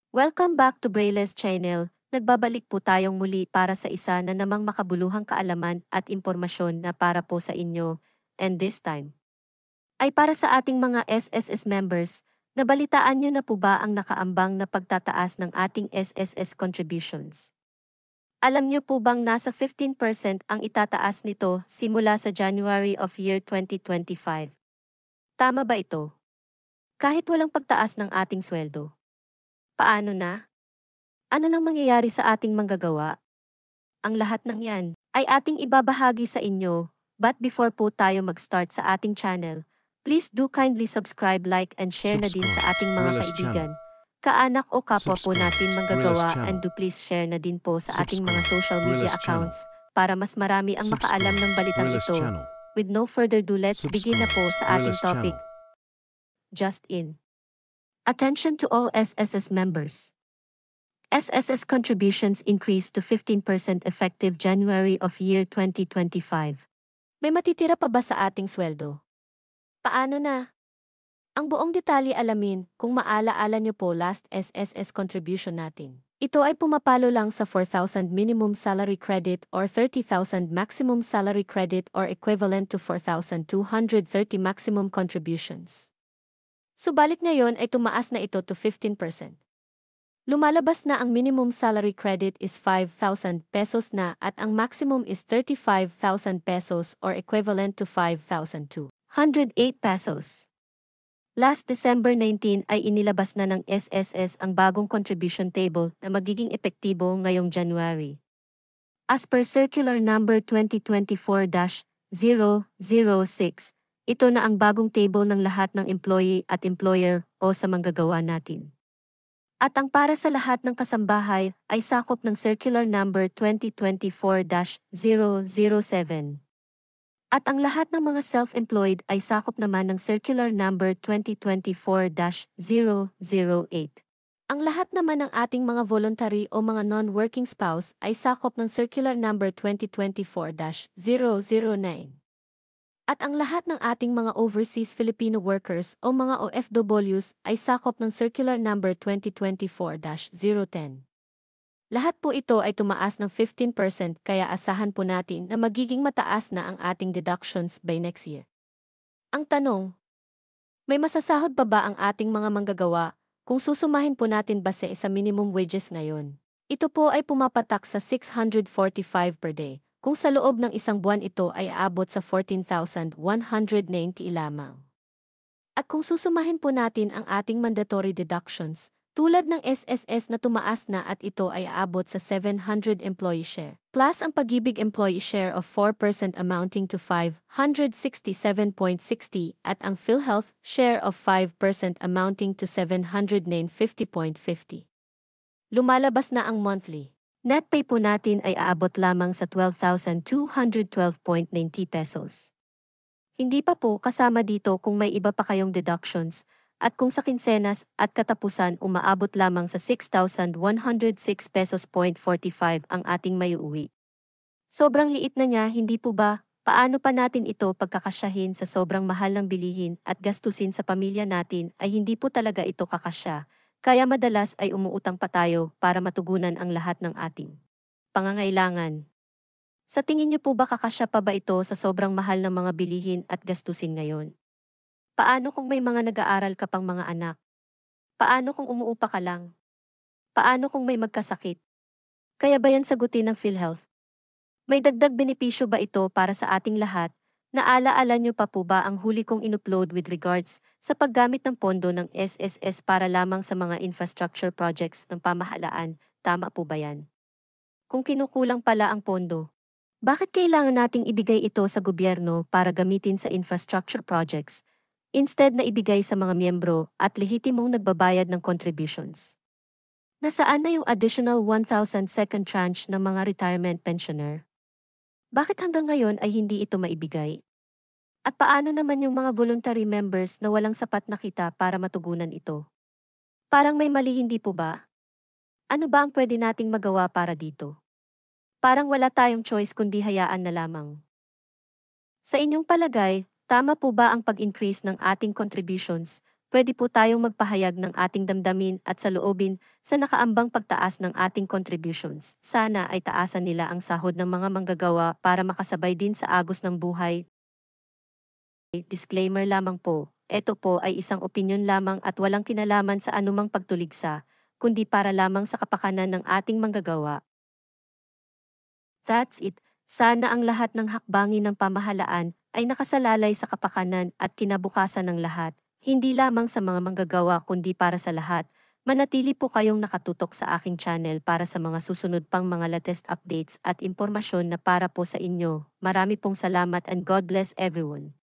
Welcome back to Braille's channel. Nagbabalik po tayong muli para sa isa na namang makabuluhang kaalaman at impormasyon na para po sa inyo. And this time, ay para sa ating mga SSS members. Nabalitaan niyo na po ba ang nakaambang na pagtataas ng ating SSS contributions? Alam niyo po bang nasa 15% ang itataas nito simula sa January of year 2025? Tama ba ito? Kahit walang pagtaas ng ating sweldo. Paano na? Ano nang mangyayari sa ating manggagawa? Ang lahat ng yan ay ating ibabahagi sa inyo. But before po tayo mag-start sa ating channel, please do kindly subscribe, like, and share na din sa ating mga Subscribe, kaibigan, kaanak o kapwa po Subscribe, natin Gorillas manggagawa, Channel. and do please share na din po sa ating mga Subscribe, social media Gorillas Channel. accounts para mas marami ang makaalam ng balitang Gorillas ito. Channel. With no further ado, let's begin na po sa ating Gorillas topic. Channel. Just in. Attention to all SSS members. SSS contributions increased to 15% effective January of year 2025. May matitira pa ba sa ating sweldo? Paano na? Ang buong detalye alamin kung maalaala niyo po last SSS contribution natin. Ito ay pumapalo lang sa 4,000 minimum salary credit or 30,000 maximum salary credit or equivalent to 4,230 maximum contributions. Subalit ngayon ay tumaas na ito to 15%. Lumalabas na ang minimum salary credit is 5,000 pesos na at ang maximum is 35,000 pesos or equivalent to 5,208 pesos. Last December 19 ay inilabas na ng SSS ang bagong contribution table na magiging epektibo ngayong January. As per Circular Number 2024-006, ito na ang bagong table ng lahat ng employee at employer o sa manggagawa natin. At ang para sa lahat ng kasambahay ay sakop ng Circular Number 2024-007. At ang lahat ng mga self-employed ay sakop naman ng Circular Number 2024-008. Ang lahat naman ng ating mga voluntary o mga non-working spouse ay sakop ng Circular Number 2024-009. At ang lahat ng ating mga overseas Filipino workers o mga OFWs ay sakop ng Circular Number 2024-010. Lahat po ito ay tumaas ng 15% kaya asahan po natin na magiging mataas na ang ating deductions by next year. Ang tanong, may masasahod pa ba ang ating mga manggagawa kung susumahin po natin base sa minimum wages ngayon? Ito po ay pumapatak sa 645 per day. Kung sa loob ng isang buwan ito ay aabot sa 14,190 lamang. At kung susumahin po natin ang ating mandatory deductions, tulad ng SSS na tumaas na at ito ay aabot sa 700 employee share, plus ang Pag-ibig employee share of 4% amounting to 567.60 at ang PhilHealth share of 5% amounting to 750.50. Lumalabas na ang monthly net pay po natin ay aabot lamang sa 12,212.90 pesos. Hindi pa po kasama dito kung may iba pa kayong deductions, at kung sa kinsenas at katapusan umaabot lamang sa 6,106 pesos point 45 ang ating maiuwi. Sobrang liit na niya, hindi po ba? Paano pa natin ito pagkakasyahin sa sobrang mahal ng bilihin at gastusin sa pamilya natin ay hindi po talaga ito kakasya. Kaya madalas ay umuutang pa tayo para matugunan ang lahat ng ating pangangailangan. Sa tingin niyo po ba kakasya pa ba ito sa sobrang mahal ng mga bilihin at gastusin ngayon? Paano kung may mga nag-aaral ka pang mga anak? Paano kung umuupa ka lang? Paano kung may magkasakit? Kaya ba yan sagutin ng PhilHealth? May dagdag benepisyo ba ito para sa ating lahat? Naalaala niyo pa po ba ang huli kong inupload with regards sa paggamit ng pondo ng SSS para lamang sa mga infrastructure projects ng pamahalaan? Tama po ba yan? Kung kinukulang pala ang pondo, bakit kailangan nating ibigay ito sa gobyerno para gamitin sa infrastructure projects, instead na ibigay sa mga miyembro at lehitimong nagbabayad ng contributions? Nasaan na yung additional 1,000 second tranche ng mga retirement pensioner? Bakit hanggang ngayon ay hindi ito maibigay? At paano naman yung mga voluntary members na walang sapat na kita para matugunan ito? Parang may mali, hindi po ba? Ano ba ang pwede nating magawa para dito? Parang wala tayong choice kundi hayaan na lamang. Sa inyong palagay, tama po ba ang pag-increase ng ating contributions pwede po tayong magpahayag ng ating damdamin at saloobin sa nakaambang pagtaas ng ating contributions. Sana ay taasan nila ang sahod ng mga manggagawa para makasabay din sa agos ng buhay. Disclaimer lamang po, ito po ay isang opinyon lamang at walang kinalaman sa anumang pagtuligsa, kundi para lamang sa kapakanan ng ating manggagawa. That's it. Sana ang lahat ng hakbangin ng pamahalaan ay nakasalalay sa kapakanan at kinabukasan ng lahat, hindi lamang sa mga manggagawa kundi para sa lahat. Manatili po kayong nakatutok sa aking channel para sa mga susunod pang mga latest updates at impormasyon na para po sa inyo. Marami pong salamat and God bless everyone.